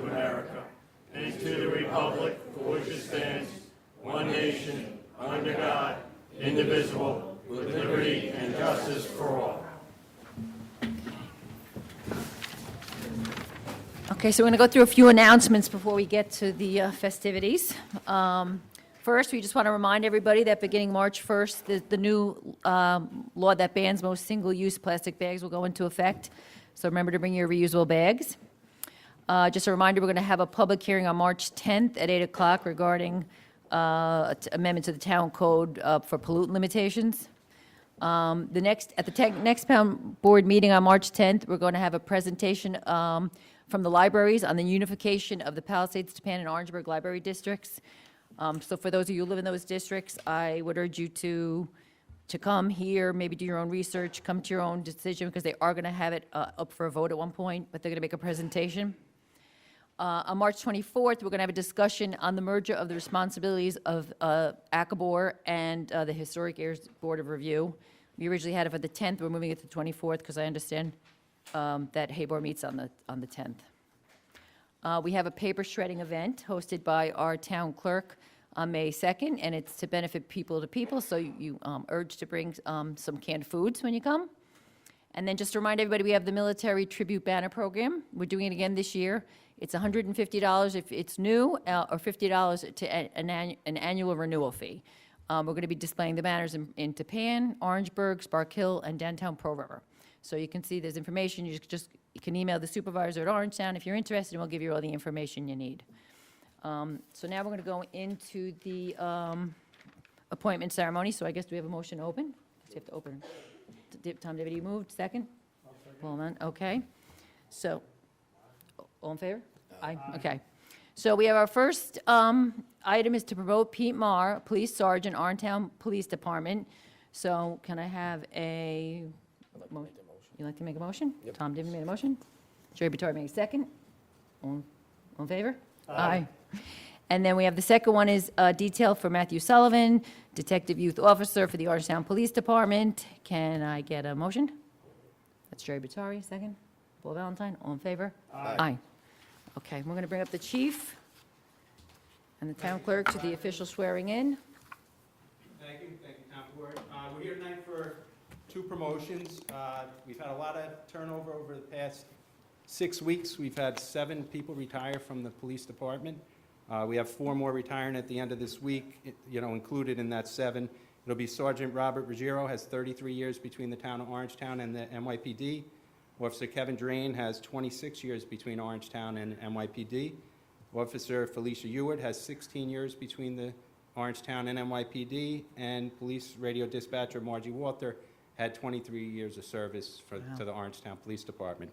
America and to the republic for which it stands, one nation, under God, indivisible, with liberty and justice for all. Okay, so we're going to go through a few announcements before we get to the festivities. First, we just want to remind everybody that beginning March 1st, the new law that bans most single-use plastic bags will go into effect. So remember to bring your reusable bags. Just a reminder, we're going to have a public hearing on March 10th at 8 o'clock regarding amendment to the town code for pollutant limitations. At the next town board meeting on March 10th, we're going to have a presentation from the libraries on the unification of the Palisades, Tappan, and Orangeburg library districts. So for those of you who live in those districts, I would urge you to come here, maybe do your own research, come to your own decision, because they are going to have it up for a vote at one point, but they're going to make a presentation. On March 24th, we're going to have a discussion on the merger of the responsibilities of ACABOR and the Historic Heirs Board of Review. We originally had it for the 10th. We're moving it to the 24th because I understand that HABOR meets on the 10th. We have a paper shredding event hosted by our town clerk on May 2nd, and it's to benefit people to people, so you urge to bring some canned foods when you come. And then just to remind everybody, we have the Military Tribute Banner Program. We're doing it again this year. It's $150 if it's new, or $50 to an annual renewal fee. We're going to be displaying the banners in Tappan, Orangeburg, Spark Hill, and downtown Pearl River. So you can see there's information. You can email the supervisor at Orangetown if you're interested, and we'll give you all the information you need. So now we're going to go into the appointment ceremony. So I guess do we have a motion to open? You have to open. Tom David, you moved. Second? Paul Mann. Okay. So, all in favor? Aye. Okay. So we have our first item is to promote Pete Marr, Police Sergeant, Orangetown Police Department. So can I have a motion? You like to make a motion? Yep. Tom David made a motion. Jerry Vittori made a second. All in favor? Aye. And then we have the second one is detail for Matthew Sullivan, Detective Youth Officer for the Orangetown Police Department. Can I get a motion? That's Jerry Vittori, second. Paul Valentine, all in favor? Aye. Okay, we're going to bring up the chief and the town clerk to the official swearing in. Thank you, Town Board. We're here tonight for two promotions. We've had a lot of turnover over the past 6 weeks. We've had 7 people retire from the police department. We have 4 more retiring at the end of this week, included in that 7. It'll be Sergeant Robert Ruggiero, has 33 years between the town of Orangetown and the NYPD. Officer Kevin Drain has 26 years between Orangetown and NYPD. Officer Felicia Ewart has 16 years between the Orangetown and NYPD. And Police Radio Dispatcher Margie Walter had 23 years of service to the Orangetown Police Department.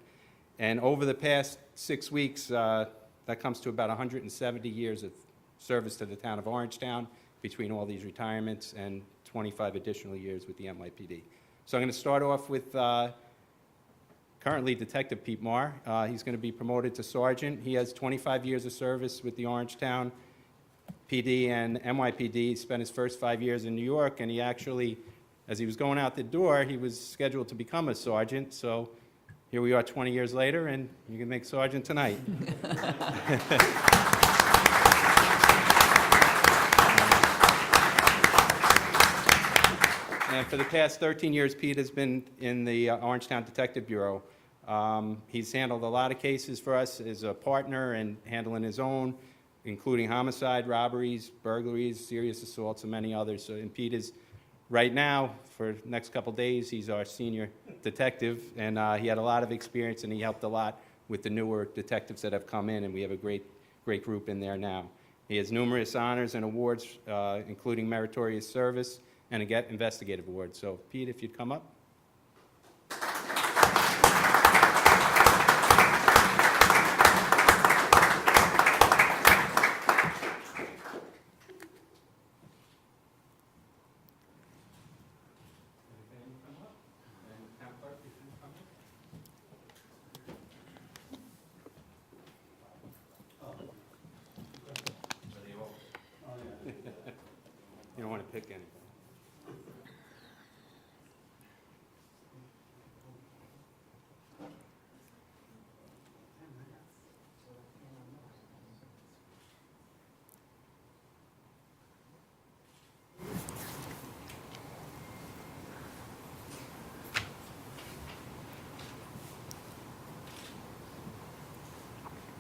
And over the past 6 weeks, that comes to about 170 years of service to the town of Orangetown between all these retirements and 25 additional years with the NYPD. So I'm going to start off with currently Detective Pete Marr. He's going to be promoted to sergeant. He has 25 years of service with the Orangetown PD and NYPD. He spent his first 5 years in New York, and he actually, as he was going out the door, he was scheduled to become a sergeant. So here we are 20 years later, and you can make sergeant tonight. And for the past 13 years, Pete has been in the Orangetown Detective Bureau. He's handled a lot of cases for us as a partner and handling his own, including homicide, robberies, burglaries, serious assaults, and many others. So, and Pete is, right now, for the next couple days, he's our senior detective, and he had a lot of experience, and he helped a lot with the newer detectives that have come in, and we have a great group in there now. He has numerous honors and awards, including meritorious service and a investigative award. So, Pete, if you'd come up. You don't want to pick anything.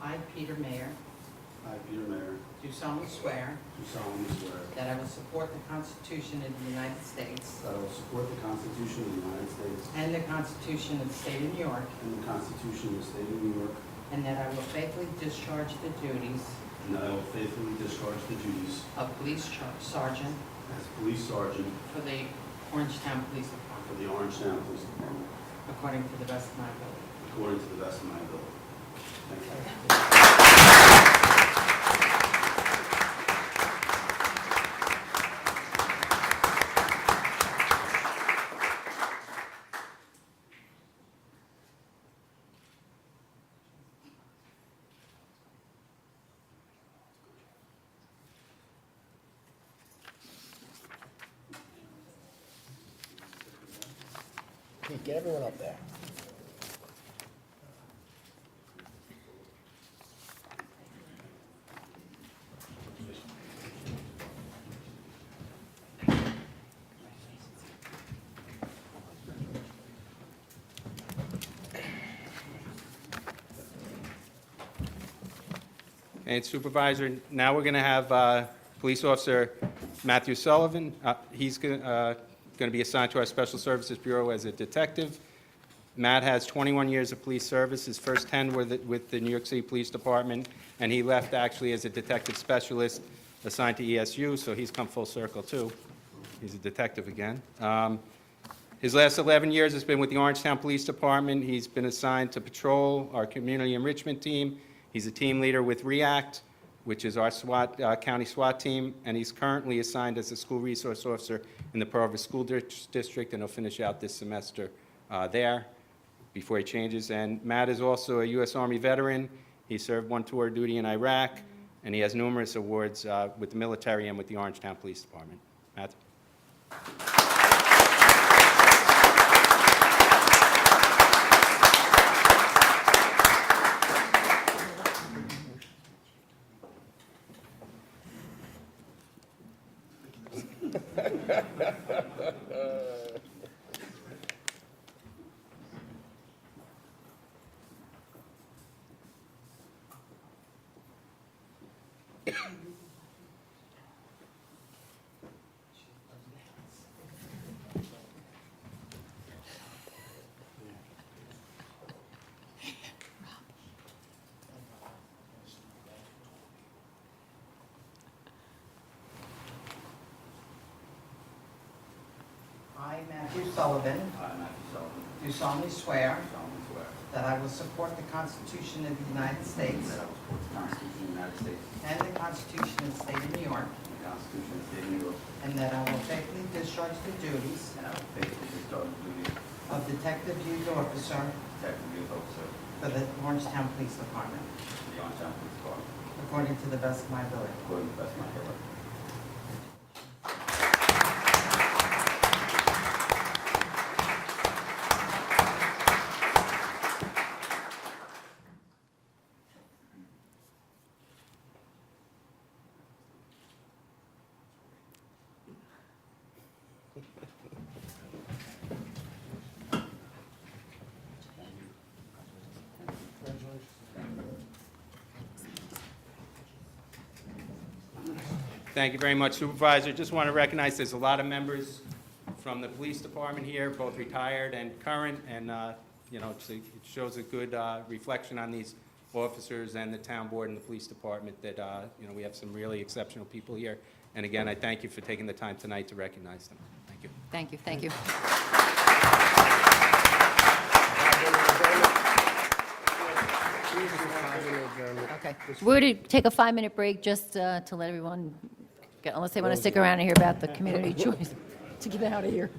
I, Peter Mayer, I, Peter Mayer, do solemnly swear do solemnly swear that I will support the Constitution of the United States that I will support the Constitution of the United States and the Constitution of the State of New York, and the Constitution of the State of New York, and that I will faithfully discharge the duties and that I will faithfully discharge the duties of police sergeant as police sergeant for the Orangetown Police Department for the Orangetown Police Department according to the best of my ability. according to the best of my ability. Thank you. Pete, get everyone up there. And Supervisor, now we're going to have Police Officer Matthew Sullivan. He's going to be assigned to our Special Services Bureau as a detective. Matt has 21 years of police service. His first 10 were with the New York City Police Department, and he left actually as a detective specialist assigned to ESU, so he's come full circle too. He's a detective again. His last 11 years has been with the Orangetown Police Department. He's been assigned to patrol our community enrichment team. He's a team leader with REACT, which is our county SWAT team, and he's currently assigned as a school resource officer in the Pearl River School District, and he'll finish out this semester there before he changes. And Matt is also a U.S. Army veteran. He served one tour of duty in Iraq, and he has numerous awards with the military and with the Orangetown Police Department. Matt? I, Matthew Sullivan, I, Matthew Sullivan, do solemnly swear do solemnly swear that I will support the Constitution of the United States that I will support the Constitution of the United States and the Constitution of the State of New York, and the Constitution of the State of New York, and that I will faithfully discharge the duties and I will faithfully discharge the duties of Detective Youth Officer of Detective Youth Officer for the Orangetown Police Department for the Orangetown Police Department according to the best of my ability. according to the best of my ability. Thank you very much, Supervisor. Just want to recognize there's a lot of members from the police department here, both retired and current, and, you know, it shows a good reflection on these officers and the town board and the police department that, you know, we have some really exceptional people here. And again, I thank you for taking the time tonight to recognize them. Thank you. Thank you, thank you. Okay. We're going to take a 5-minute break just to let everyone, unless they want to stick around and hear about the community choice, to get out of here.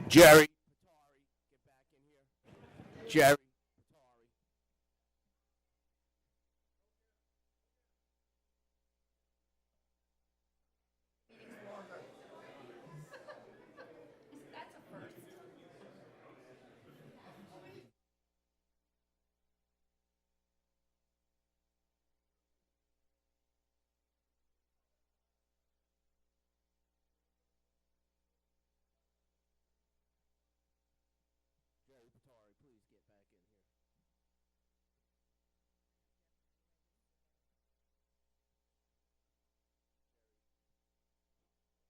Jerry Patari, get back in here. Jerry Patari. That's a first. Jerry Patari, please get back in here. Motion to return back to the regular meeting. Second by Paul. Second by Paul. Aye. Okay, we're gonna get back to business here. Back to business.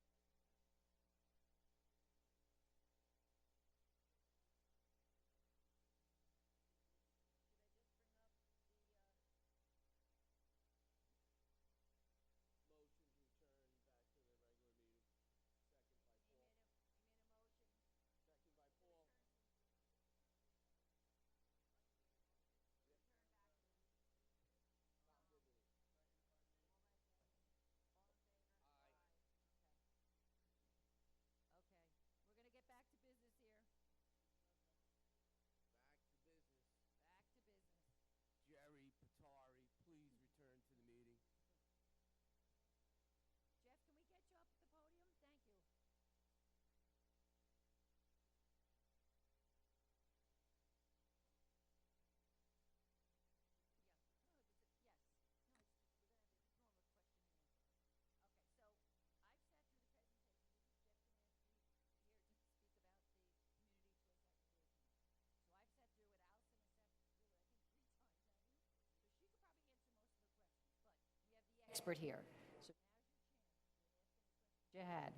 Back to business. Jerry Patari, please return to the meeting. Jeff, can we get you up at the podium? Thank you. Yeah, no, yes. No, we're gonna, it's more of a question and answer. Okay, so I've sat through the presentation. This is Jeff Demansky here to speak about the community choice acquisition. So I've sat through it. Allison has sat through it, I think, 3 times, haven't you? So she could probably answer most of the questions, but we have the expert here. So now's your chance to ask any questions you had.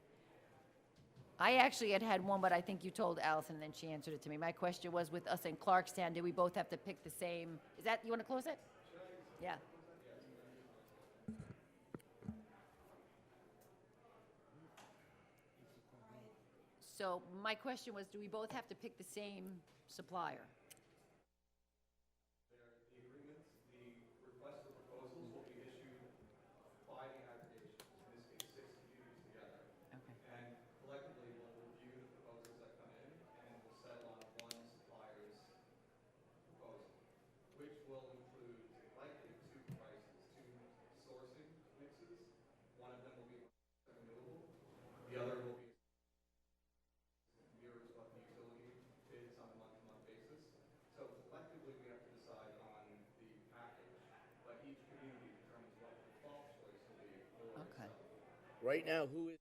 I actually had one, but I think you told Allison, and then she answered it to me. My question was, with us in Clarkstown, do we both have to pick the same? Is that, you want to close it? Yeah. So my question was, do we both have to pick the same supplier? The agreements, the request for proposals will be issued by the aggregation, in this case, 6 communities together. Okay. And collectively, we'll review the proposals that come in, and we'll settle on one supplier's proposal, which will include likely 2 prices, 2 sourcing mixes. One of them will be renewable, the other will be mirrors what the utility bids on a month-to-month basis. So collectively, we have to decide on the package, but each community determines what the default choice will be for Okay. itself. Right now, who is?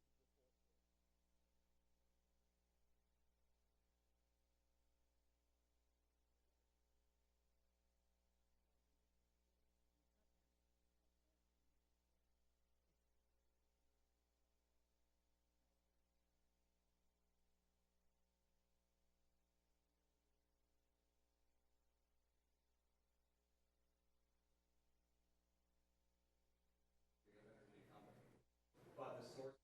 Energy company. But the source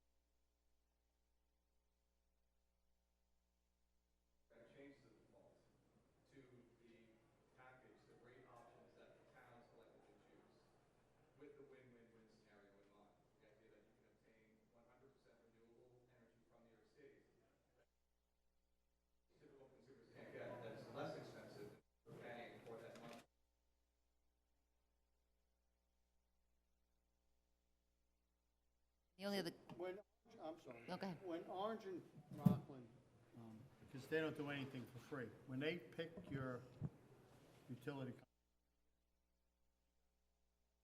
changes the default to the package, the rate options that the towns collectively choose, with the win-win-win scenario in mind. The idea that you can obtain 100% renewable energy from New York State, typical consumers can't get, that is less expensive than paying for that month. The only other, I'm sorry. Okay. When Orange and Rockland, because they don't do anything for free, when they pick your utility,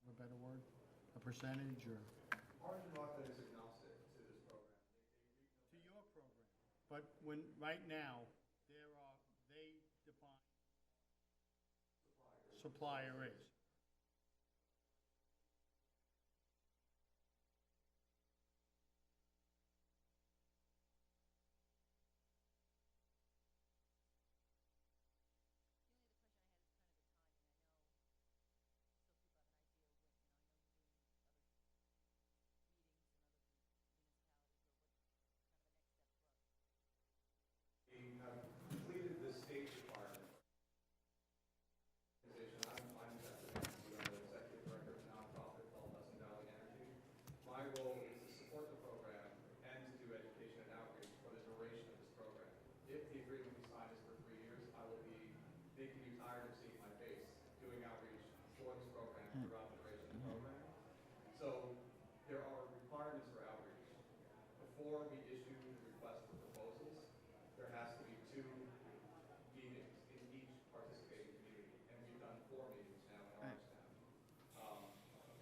a better word, a percentage or? Orange and Rockland is agnostic to this program. To your program. But when, right now, they define supplier is. the only other question I had is kind of the timing. I know, so people have an idea of when, I know you're doing other meetings in other municipalities, or what kind of a next step for us? We have completed the state requirement. I'm before we issue the request for proposals, there has to be 2 meetings in each participating community, and we've done 4 meetings now in Orangetown.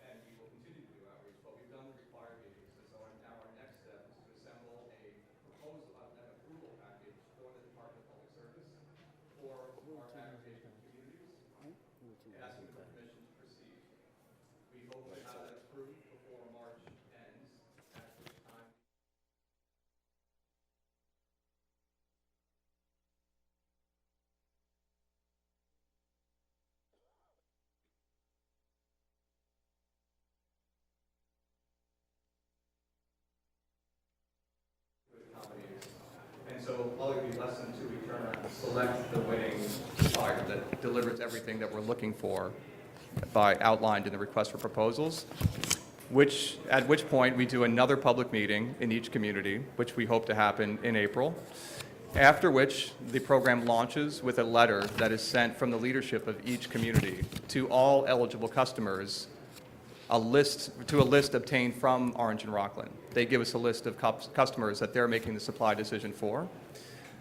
And we will continue to do outreach, but we've done the required meetings, and so now our next step is to assemble a proposal, an approval package for the Department of Public Service for our aggregated communities, asking for permission to proceed. We hope to have that approved before March ends, at which time and so all it would be less than 2 week turnaround to select the winning supplier that delivers everything that we're looking for by outlined in the request for proposals, at which point we do another public meeting in each community, which we hope to happen in April, after which the program launches with a letter that is sent from the leadership of each community to all eligible customers, a list obtained from Orange and Rockland. They give us a list of customers that they're making the supply decision for.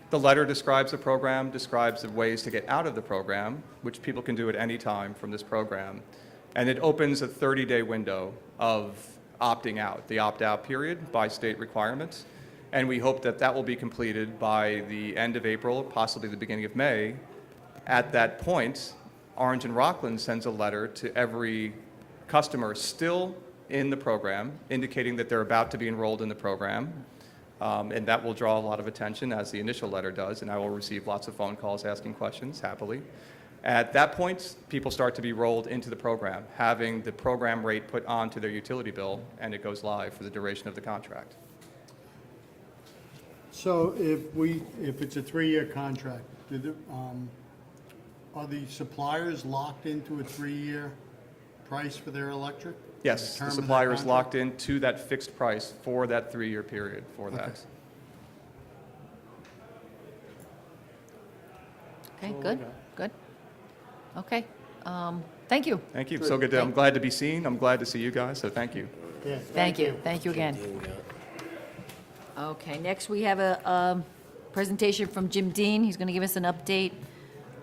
The letter describes the program, describes the ways to get out of the program, which people can do at any time from this program. And it opens a 30-day window of opting out, the opt-out period by state requirements. And we hope that that will be completed by the end of April, possibly the beginning of May. At that point, Orange and Rockland sends a letter to every customer still in the program, indicating that they're about to be enrolled in the program. And that will draw a lot of attention, as the initial letter does, and I will receive lots of phone calls asking questions, happily. At that point, people start to be rolled into the program, having the program rate put onto their utility bill, and it goes live for the duration of the contract. So if it's a 3-year contract, are the suppliers locked into a 3-year price for their electric? Yes, the Determine that supplier is contract? locked into that fixed price for that 3-year period for that. Okay, good, good. Okay, thank you. Thank you. So good. I'm glad to be seen. I'm glad to see you guys, so thank you. Yeah, Thank you, thank you again. Okay, next we have a presentation from Jim Dean. He's going to give us an update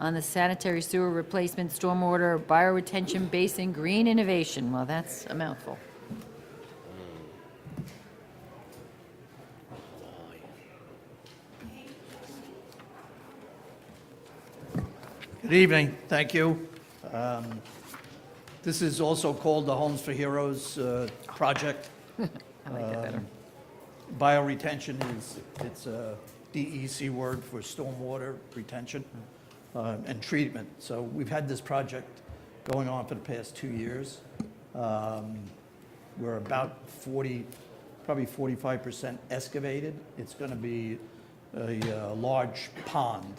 on the sanitary sewer replacement, stormwater, bioretention basin, green innovation. Well, that's a mouthful. Good evening, thank you. This is also called the Homes for Heroes project. I like that better. Bioretention it's a DEC word for stormwater retention and treatment. So we've had this project going on for the past 2 years. We're about probably 45% excavated. It's going to be a large pond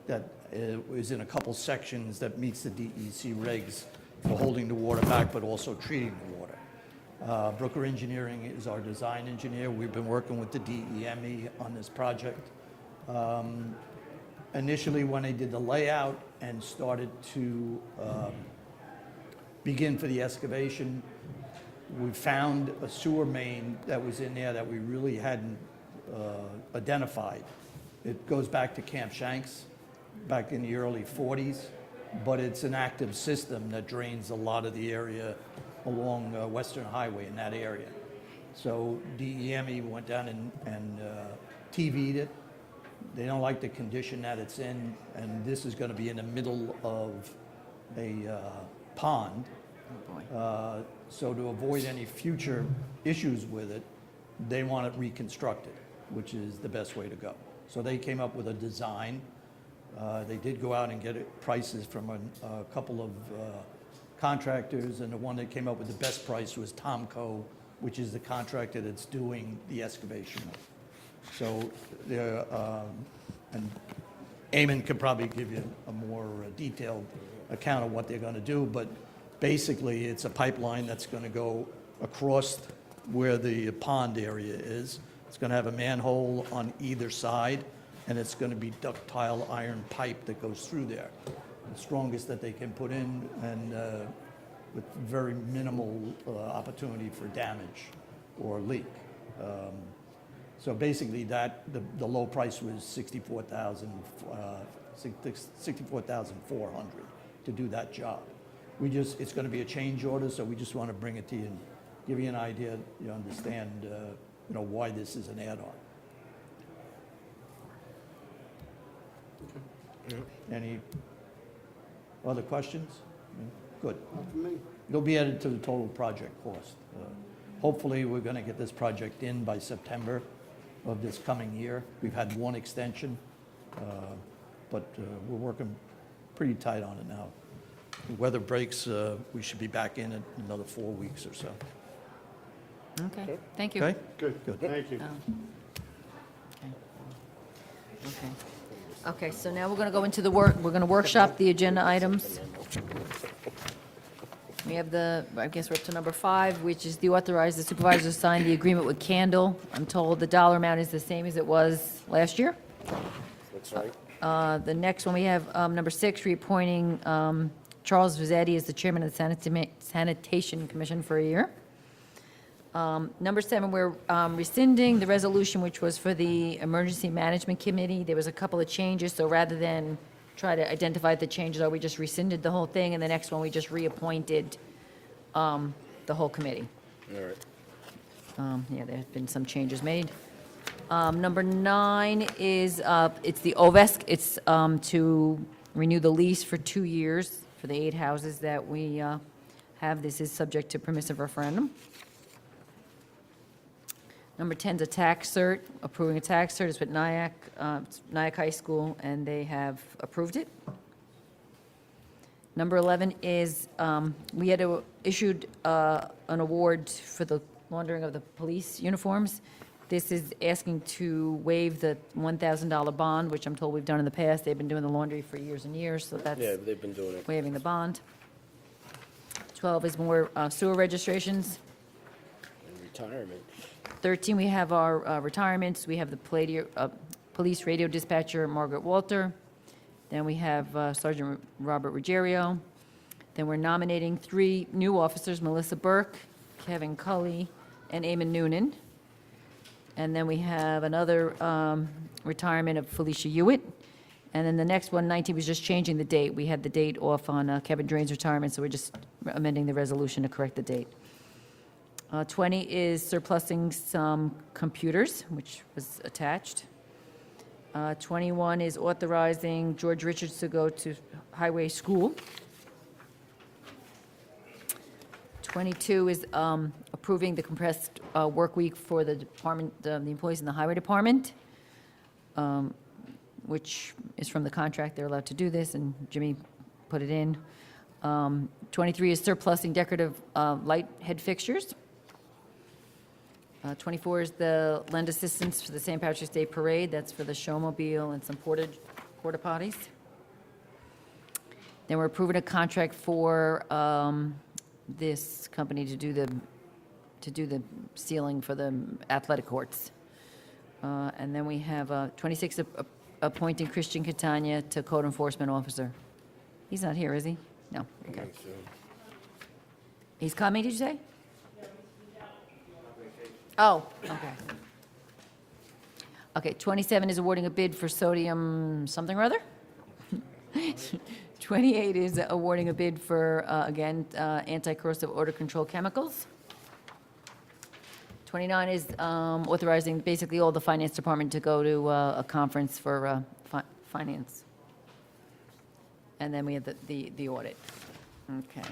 that is in a couple sections that meets the DEC regs for holding the water back, but also treating the water. Brooker Engineering is our design engineer. We've been working with the DEME on this project. Initially, when they did the layout and started to begin for the excavation, we found a sewer main that was in there that we really hadn't identified. It goes back to Camp Shanks, back in the early 40s, but it's an active system that drains a lot of the area along Western Highway in that area. So DEME went down and TV'd it. They don't like the condition that it's in, and this is going to be in the middle of a pond. Oh, boy. So to avoid any future issues with it, they want it reconstructed, which is the best way to go. So they came up with a design. They did go out and get prices from a couple of contractors, and the one that came up with the best price was Tomco, which is the contractor that's doing the excavation. So they're, and Eamon could probably give you a more detailed account of what they're going to do, but basically it's a pipeline that's going to go across where the pond area is. It's going to have a manhole on either side, and it's going to be ductile iron pipe that goes through there. The strongest that they can put in, and with very minimal opportunity for damage or leak. So basically that, the low price was $64,400 to do that job. It's gonna be a change order, so we just wanna bring it to you and give you an idea, you understand, why this is an add-on. Any other questions? Good. It'll be added to the total project cost. Hopefully, we're going to get this project in by September of this coming year. We've had one extension, but we're working pretty tight on it now. The weather breaks, we should be back in another 4 weeks or so. Okay, thank you. Okay? Good, thank you. Okay. Okay, so now we're going to go into we're going to workshop the agenda items. We have I guess we're up to number 5, which is authorize the supervisor to sign the agreement with Candle. I'm told the dollar amount is the same as it was last year. That's right. The next one, we have number 6, reappointing Charles Vizzetti as the chairman of the Sanitation Commission for a year. Number 7, we're rescinding the resolution which was for the Emergency Management Committee. There was a couple of changes, so rather than try to identify the changes, we just rescinded the whole thing, and the next one, we just reappointed the whole committee. All right. Yeah, there have been some changes made. Number 9 is, it's the OVESC. It's to renew the lease for 2 years for the 8 houses that we have. This is subject to permissive referendum. Number 10 is a tax cert, approving a tax cert. It's with Nyack High School, and they have approved it. Number 11 is, we had issued an award for the laundering of the police uniforms. This is asking to waive the $1,000 bond, which I'm told we've done in the past. They've been doing the laundry for years and years, so that's Yeah, they've been doing it. waiving the bond. 12 is more sewer registrations. In retirement. 13, we have our retirements. We have the police radio dispatcher, Margaret Walter. Then we have Sergeant Robert Ruggiero. Then we're nominating 3 new officers, Melissa Burke, Kevin Cully, and Eamon Noonan. And then we have another retirement of Felicia Hewitt. And then the next one, 19, was just changing the date. We had the date off on Kevin Drain's retirement, so we're just amending the resolution to correct the date. 20 is surplusing some computers, which was attached. 21 is authorizing George Richards to go to highway school. 22 is approving the compressed work week for the department, the employees in the highway department, which is from the contract. They're allowed to do this, and Jimmy put it in. 23 is surplusing decorative light head fixtures. 24 is the lend assistance for the St. Patrick's Day Parade. That's for the showmobile and some porta potties. Then we're approving a contract for this company to do the ceiling for the athletic courts. And then we have 26, appointing Christian Catania to code enforcement officer. He's not here, is he? No. Okay. He's coming, did you say? Oh, okay. Okay, 27 is awarding a bid for sodium something or other. 28 is awarding a bid for, again, anti-corrosive odor control chemicals. 29 is authorizing basically all the finance department to go to a conference for finance. And then we have the audit. Okay.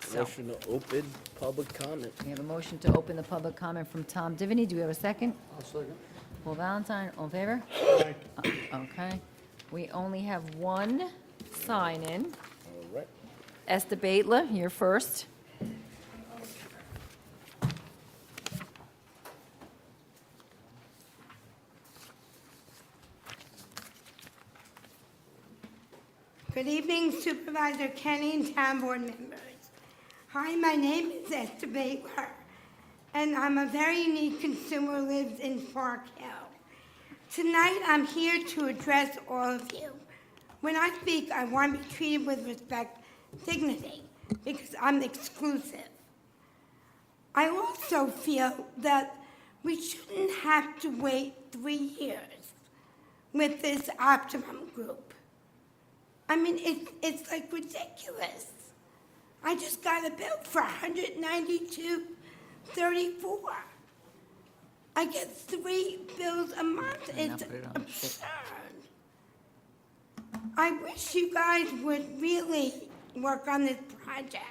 So, Motion to open public comment. we have a motion to open the public comment from Tom Divany. Do we have a second? I'll second. Paul Valentine, all in favor? Aye. Okay. We only have one sign-in. All right. Esther Baitler, you're first. Good evening, Supervisor Kenny and Town Board members. Hi, my name is Esther Baitler, and I'm a very unique consumer who lives in Park Hill. Tonight, I'm here to address all of you. When I speak, I want to be treated with respect, dignity, because I'm exclusive. I also feel that We shouldn't have to wait 3 years with this optimum group. I mean, it's like ridiculous. I just got a bill for $192.34. I get 3 bills a month. It's absurd. I wish you guys would really work on this project.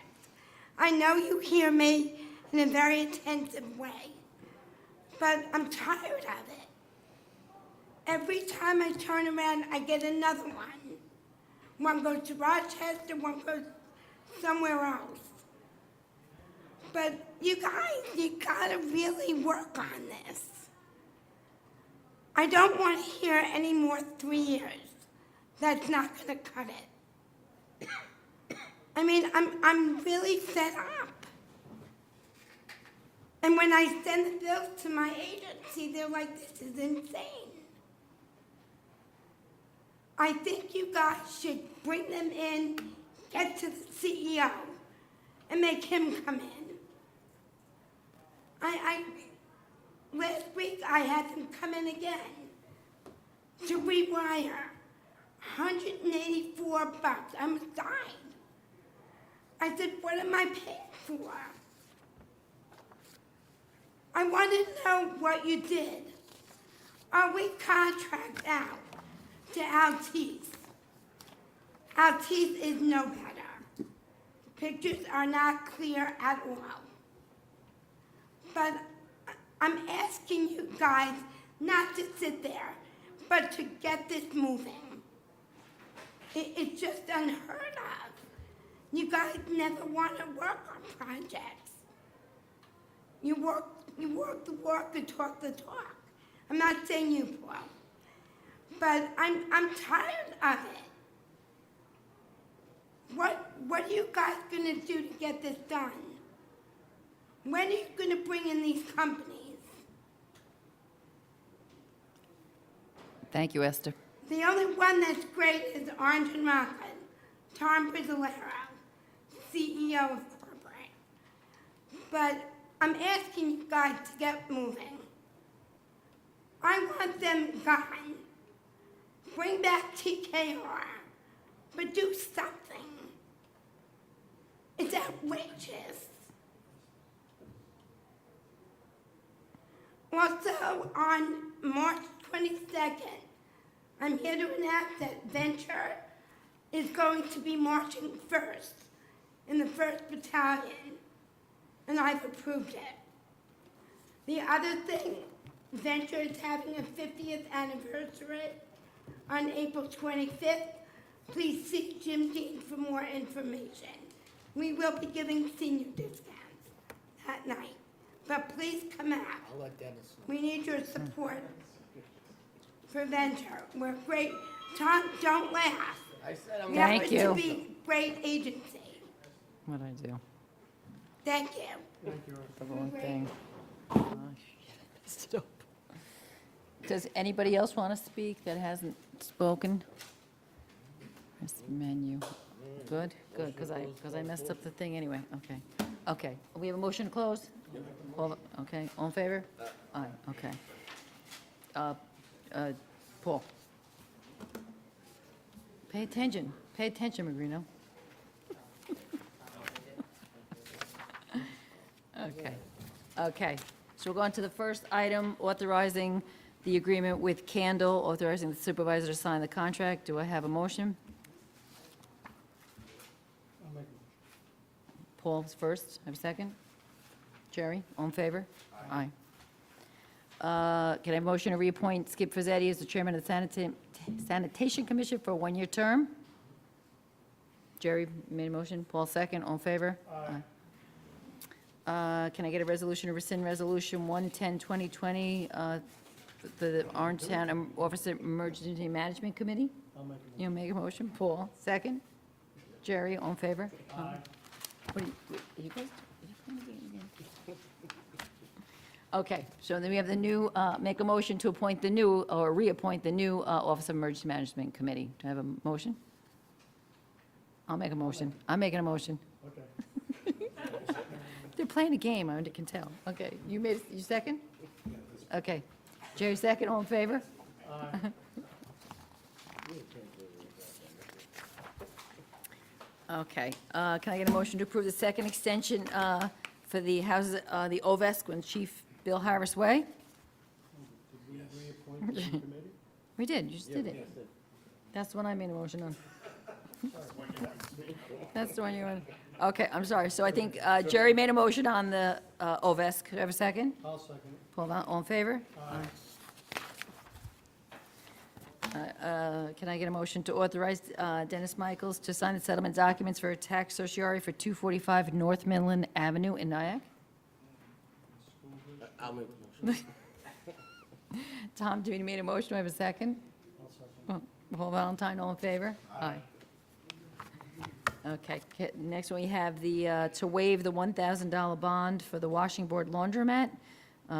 I know you hear me in a very attentive way, but I'm tired of it. Every time I turn around, I get another one. One goes to Rochester, one goes somewhere else. But you guys, you gotta really work on this. I don't want to hear any more 3 years. That's not gonna cut it. I mean, I'm really fed up. And when I send the bills to my agency, they're like, this is insane. I think you guys should bring them in, get to the CEO, and make him come in. Last week I had them come in again to rewire. $184. I'm dying. I said, what am I paying for? I want to know what you did. Are we contract out to Altice? Altice is no better. The pictures are not clear at all. But I'm asking you guys not to sit there, but to get this moving. It's just unheard of. You guys never want to work on projects. You work the work and talk the talk. I'm not saying you, Paul, but I'm tired of it. What are you guys gonna do to get this done? When are you gonna bring in these companies? Thank you, Esther. The only one that's great is Orangetown, Tom Brizzolero, CEO of corporate. But I'm asking you guys to get moving. I want them gone. Bring back TKR, but do something. It's outrageous. Also, on March 22nd, I'm here to announce that Venture is going to be marching first in the 1st Battalion, and I've approved it. The other thing, Venture is having a 50th anniversary on April 25th. Please see Jim Dean for more information. We will be giving senior discounts that night, but please come out. I'll let Dennis know. We need your support for Venture. We're great. Tom, don't laugh. I said I'm. We Thank happen you. to be a great agency. What'd I do? Thank you. The wrong thing. Oh, shit, I messed it up. Does anybody else want to speak that hasn't spoken? Where's the menu? Good, because I messed up the thing anyway. Okay. We have a motion to close? Okay, all in favor? Aye, okay. Paul? Pay attention, Magrino. Okay. So we'll go on to the first item, authorizing the agreement with Candle, authorizing the supervisor to sign the contract. Do I have a motion? Paul's first. Have a second? Jerry, all in favor? Aye. Can I have a motion to reappoint Skip Fazzetti as the chairman of the Sanitation Commission for a one-year term? Jerry made a motion. Paul second. All in favor? Aye. Can I get a resolution to rescind Resolution 110-2020 for the Orangetown Office of Emergency Management Committee? You'll make a motion. Paul, second. Jerry, all in favor? Aye. What are you guys, are you playing the game again? Okay, so then we have the new, make a motion to appoint the new, or reappoint the new Office of Emergency Management Committee. Do I have a motion? I'll make a motion. I'm making a motion. Okay. They're playing a game, I can tell. Okay, you second? Okay. Jerry, second, all in favor? Okay, can I get a motion to approve the second extension for the houses, the OVESC on Chief Bill Harris Way? Did we reappoint the committee? We did, you just did it. That's the one I made a motion on. That's the one you want. Okay, I'm sorry, so I think Jerry made a motion on the OVESC. Could I have a second? I'll second it. Pull that, all in favor? Can I get a motion to authorize Dennis Michaels to sign the settlement documents for a tax certiorari for 245 North Midland Avenue in Nyack? I'll make the motion. Tom Devine made a motion, do I have a second? I'll second Paul Valentine, all in favor? Aye. Okay, next one we have the, to waive the $1,000 bond for the washing board laundromat.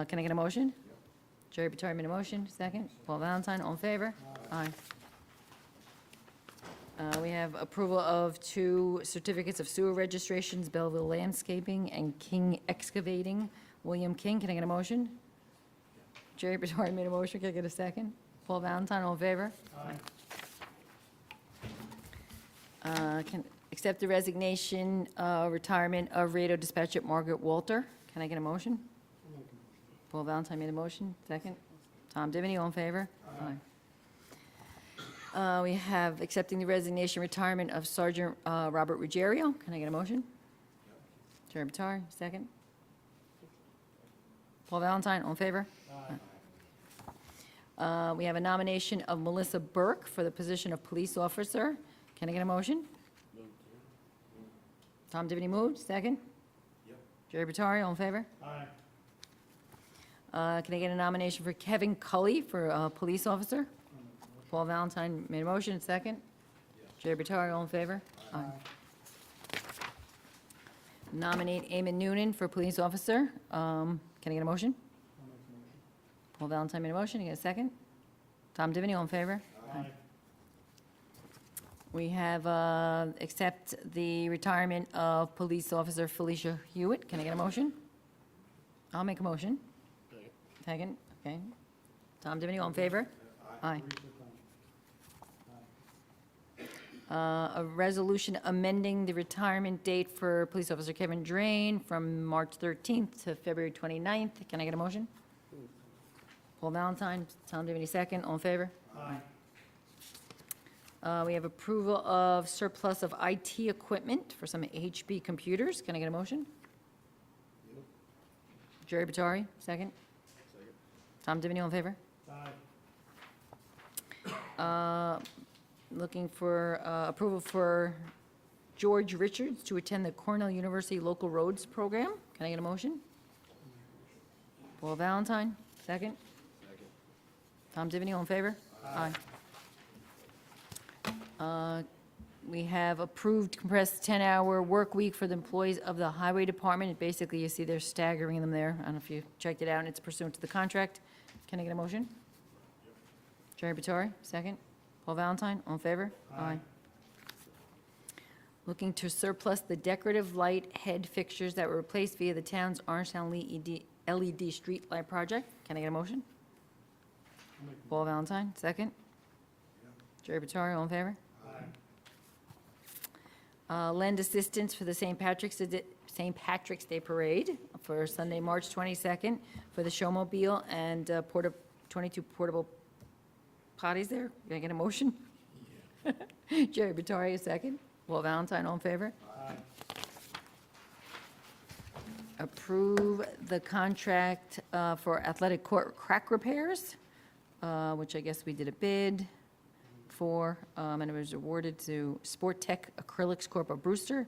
Can I get a motion? Jerry Vittori made a motion, second. Paul Valentine, all in favor? Aye. We have approval of 2 certificates of sewer registrations, Belleville Landscaping and King Excavating. William King, can I get a motion? Jerry Vittori made a motion, can I get a second? Paul Valentine, all in favor? Can accept the resignation, retirement of radio dispatcher Margaret Walter. Can I get a motion? Paul Valentine made a motion, second. Tom Divany, all in favor? Aye. We have accepting the resignation, retirement of Sergeant Robert Ruggiero. Can I get a motion? Jerry Bitar, second. Paul Valentine, all in favor? Aye. We have a nomination of Melissa Burke for the position of police officer. Can I get a motion? Tom Divany moved, second. Jerry Bitar, all in favor? Aye. Can I get a nomination for Kevin Cully for police officer? Paul Valentine made a motion, second. Jerry Bitar, all in favor? Aye. Nominate Eamon Noonan for police officer. Can I get a motion? Paul Valentine made a motion, you get a second? Tom Divany, all in favor? Aye. We have accept the retirement of police officer Felicia Hewitt. Can I get a motion? I'll make a motion. Second, okay. Tom Divany, all in favor? Aye. A resolution amending the retirement date for police officer Kevin Drain from March 13th to February 29th. Can I get a motion? Paul Valentine, Tom Divany, second, all in favor? Aye. We have approval of surplus of IT equipment for some HP computers. Can I get a motion? Jerry Batari, second. Tom Divany, all in favor? Looking for approval for George Richards to attend the Cornell University Local Roads Program. Can I get a motion? Paul Valentine, second. Tom Divany, all in favor? Aye. We have approved compressed 10-hour work week for the employees of the Highway Department. Basically, you see they're staggering them there. I don't know if you checked it out, and it's pursuant to the contract. Can I get a motion? Jerry Batari, second. Paul Valentine, all in favor? Aye. Looking to surplus the decorative light head fixtures that were replaced via the town's Orangetown LED street light project. Can I get a motion? Paul Valentine, second. Jerry Batari, all in favor? Lend assistance for the St. Patrick's Day Parade for Sunday, March 22nd, for the showmobile and 22 portable potties there. Can I get a motion? Jerry Batari, a second. Paul Valentine, all in favor? Approve the contract for athletic court crack repairs, which I guess we did a bid for, and it was awarded to Sport Tech Acrylics Corp. of Brewster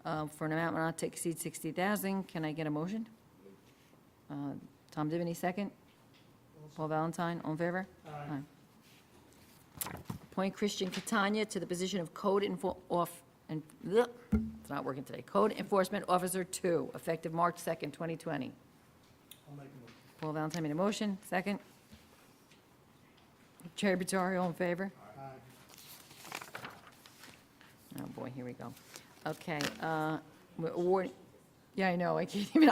for an amount not to exceed $60,000. Can I get a motion? Tom Divany, second. Paul Valentine, all in favor? Aye. Appoint Christian Catania to the position of Code it's not working today. Code Enforcement Officer 2, effective March 2nd, 2020. I'll make a motion. Paul Valentine made a motion, second. Chair Batari, all in favor? Oh, boy, here we go. Okay, we're awarding, Yeah, I know, I can't even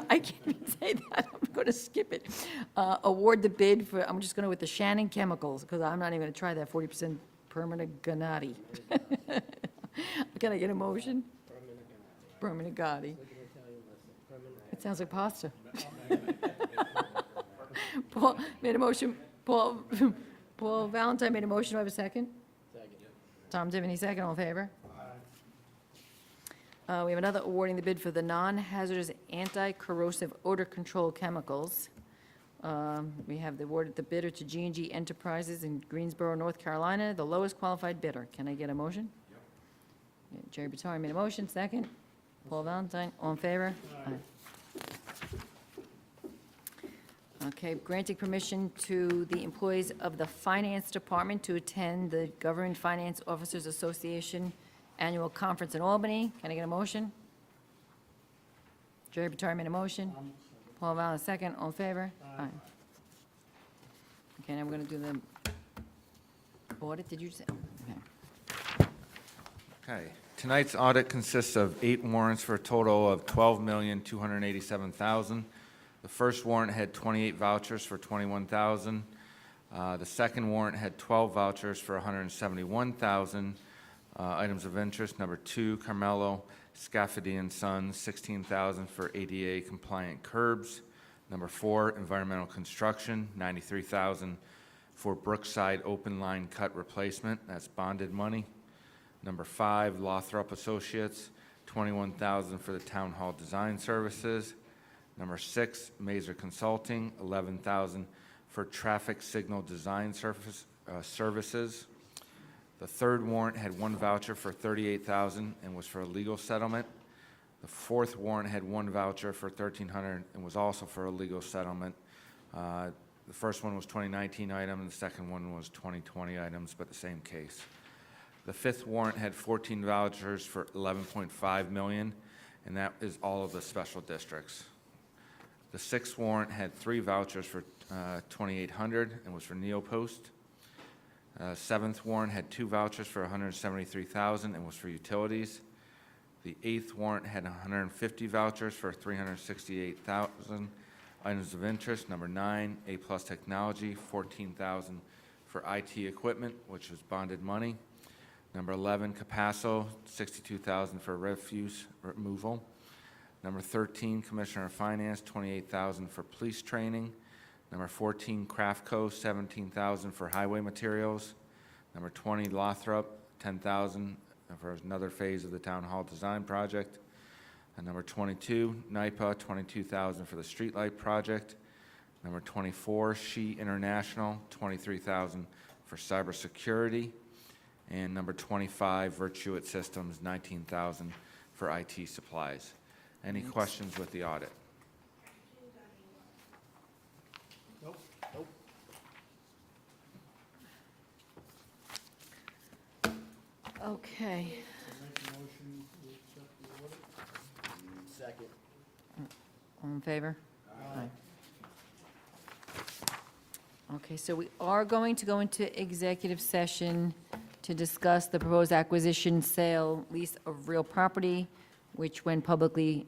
say that, I'm going to skip it. Award the bid for, I'm just going to with the Shannon Chemicals, because I'm not even going to try that 40% permanganate. Can I get a motion? Permanganate. It sounds like pasta. Paul made a motion, Paul Valentine made a motion, do I have a second? Second. Tom Tiffany, second, all in favor? We have another awarding the bid for the non-hazardous anti-corrosive odor control chemicals. We have the awarded the bidder to G&G Enterprises in Greensboro, North Carolina, the lowest qualified bidder. Can I get a motion? Yep. Jerry Batari made a motion, second. Paul Valentine, all in favor? Aye. Okay, granting permission to the employees of the Finance Department to attend the Government Finance Officers Association Annual Conference in Albany. Can I get a motion? Jerry Batari made a motion. Paul Valentine, second. All in favor? Aye. Okay, now we're going to do the audit. Did you say? Okay. Okay. Tonight's audit consists of 8 warrants for a total of $12,287,000. The first warrant had 28 vouchers for $21,000. The second warrant had 12 vouchers for $171,000. Items of interest, number 2, Carmelo Scafidi and Sons, $16,000 for ADA compliant curbs. Number 4, environmental construction, $93,000 for Brookside open line cut replacement. That's bonded money. Number 5, Lothrop Associates, $21,000 for the town hall design services. Number 6, Mazer Consulting, $11,000 for traffic signal design services. The third warrant had 1 voucher for $38,000 and was for a legal settlement. The fourth warrant had 1 voucher for $1,300 and was also for a legal settlement. The first one was 2019 item, and the second one was 2020 items, but the same case. The fifth warrant had 14 vouchers for $11.5 million, and that is all of the special districts. The sixth warrant had 3 vouchers for $2,800 and was for Neopost. Seventh warrant had 2 vouchers for $173,000 and was for utilities. The eighth warrant had 150 vouchers for $368,000. Items of interest, number 9, A Plus Technology, $14,000 for IT equipment, which was bonded money. Number 11, Capasso, $62,000 for refuse removal. Number 13, Commissioner of Finance, $28,000 for police training. Number 14, Craftco, $17,000 for highway materials. Number 20, Lothrop, $10,000 for another phase of the town hall design project. And number 22, NIPA, $22,000 for the streetlight project. Number 24, She International, $23,000 for cybersecurity. And number 25, Virtuit Systems, $19,000 for IT supplies. Any questions with the audit? Nope. Okay. Make a motion to accept the audit. Second. All in favor? Aye. Okay, so we are going to go into executive session to discuss the proposed acquisition, sale, lease of real property, which when publicly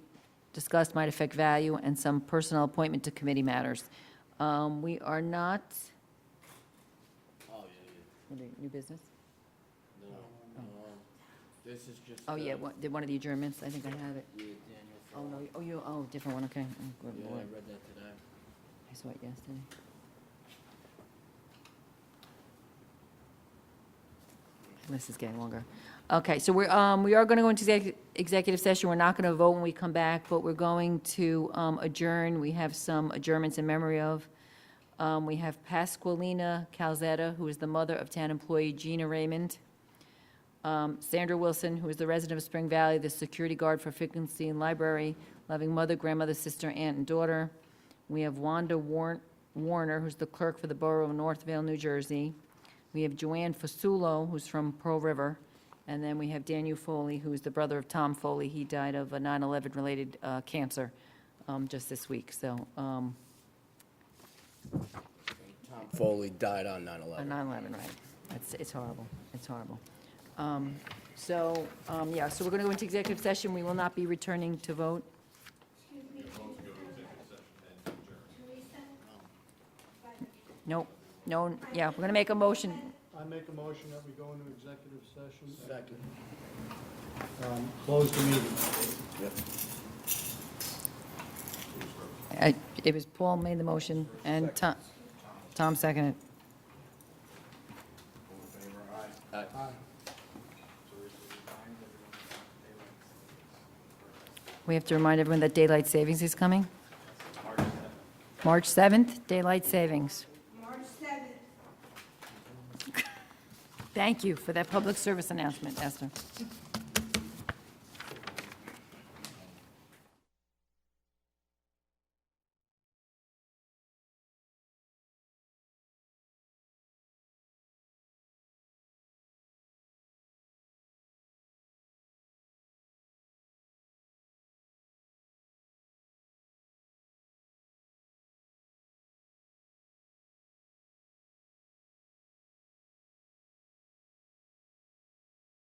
discussed might affect value, and some personal appointment to committee matters. We are not, Oh, yeah, new business? yeah. No, this is just. Oh, yeah, one of the adjournments, I think I have it. Yeah, Daniel. Oh, no, different one, okay. Oh, good Yeah, I lord. read that today. I saw it yesterday. This is getting longer. Okay, so we are going to go into executive session. We're not going to vote when we come back, but we're going to adjourn. We have some adjournments in memory of. We have Pasqualina Calzetta, who is the mother of town employee Gina Raymond. Sandra Wilson, who is the resident of Spring Valley, the security guard for Finkelstein Library, loving mother, grandmother, sister, aunt, and daughter. We have Wanda Warner, who's the clerk for the Borough of Northvale, New Jersey. We have Joanne Fasulo, who's from Pearl River. And then we have Daniel Foley, who is the brother of Tom Foley. He died of a 9/11-related cancer just this week, so, Tom Foley died on 9/11. on 9/11, right. It's horrible. It's horrible. So we're going to go into executive session. We will not be returning to vote. Nope, no, yeah, we're going to make a motion. I make a motion that we go into executive session. Second. Close the meeting. It was Paul made the motion, and Tom seconded. We have to remind everyone that daylight savings is coming? March 7th, daylight savings. March 7th. Thank you for that public service announcement, Esther.